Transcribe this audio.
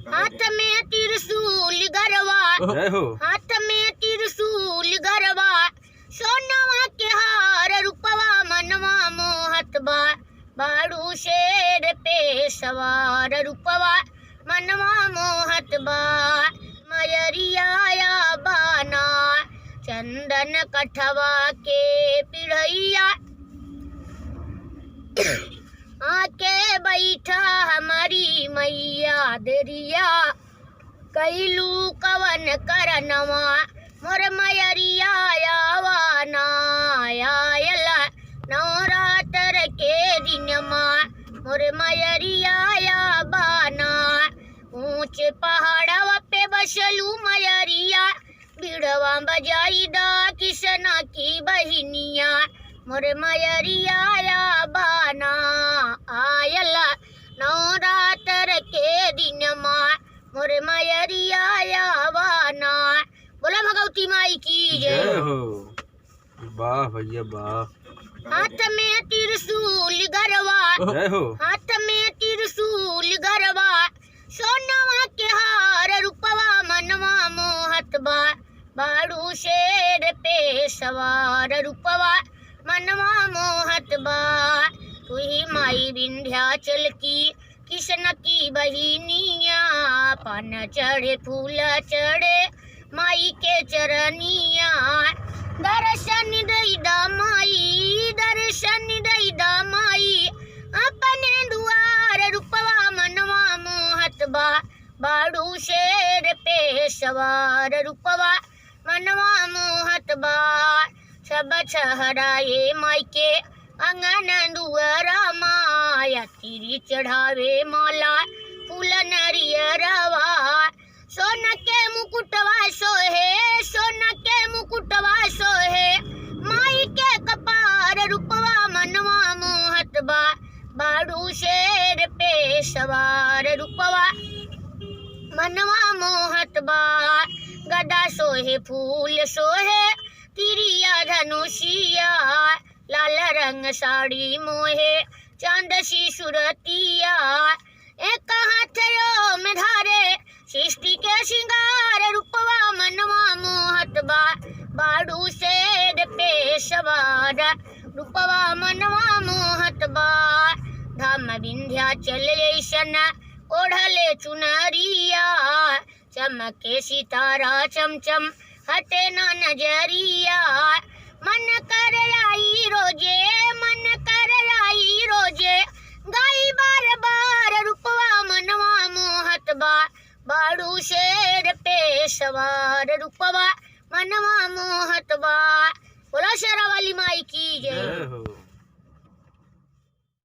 हाथ में त्रिशूल गरवा, हाथ में त्रिशूल गरवा, सोनवा के हार रूपवा मनवा मोहत बा, बाड़ू शेर पे सवार रूपवा मनवा मोहत बा। मयरिया बाना चंदन कठवा के पिढ़ैया, आके बैठा हमारी मैया देरिया, कैलू कवन करनवा मोर मयरिया आवाना आयला, नवरात्र के दिनमा मोर मयरिया बाना। ऊंचे पहाड़वा पे बसलू मयरिया, बिड़वा बजाई दा किसना की बहिनिया, मोर मयरिया बाना आयला, नवरात्र के दिनमा मोर मयरिया बाना। बोला भगवती माई की जय हो। वाह भैया वाह। हाथ में त्रिशूल गरवा, हाथ में त्रिशूल गरवा, सोनवा के हार रूपवा मनवा मोहत बा, बाड़ू शेर पे सवार रूपवा मनवा मोहत बा। तू ही माई विंध्याचल की किशन की बहिनिया, पान चढ़े फूल चढ़े माई के चरनिया, दर्शन दैदा माई, दर्शन दैदा माई, अपने दुआर रूपवा मनवा मोहत बा, बाड़ू शेर पे सवार रूपवा मनवा मोहत बा। सब छहराए माई के अंगन दुआरा माया, तिरी चढ़ावे माला फूल नरियरवा, सोन के मुकुटवा सोहे, सोन के मुकुटवा सोहे, माई के कपार रूपवा मनवा मोहत बा, बाड़ू शेर पे सवार रूपवा मनवा मोहत बा। गदा सोहे फूल सोहे तिरिया धनुषिया, लाल रंग साड़ी मोहे चांद सी सुरतिया, एक हाथों में धारे सृष्टि के श्रृंगार रूपवा मनवा मोहत बा, बाड़ू शेर पे सवार रूपवा मनवा मोहत बा। धाम विंध्याचल ऐसन ओढ़ले चुनरिया, चमके सितारा चमचम हटे ना नजरिया, मन कर आई रोजे, मन कर आई रोजे, गाई बार बार रूपवा मनवा मोहत बा, बाड़ू शेर पे सवार रूपवा मनवा मोहत बा। बोला शेरा वाली माई की जय।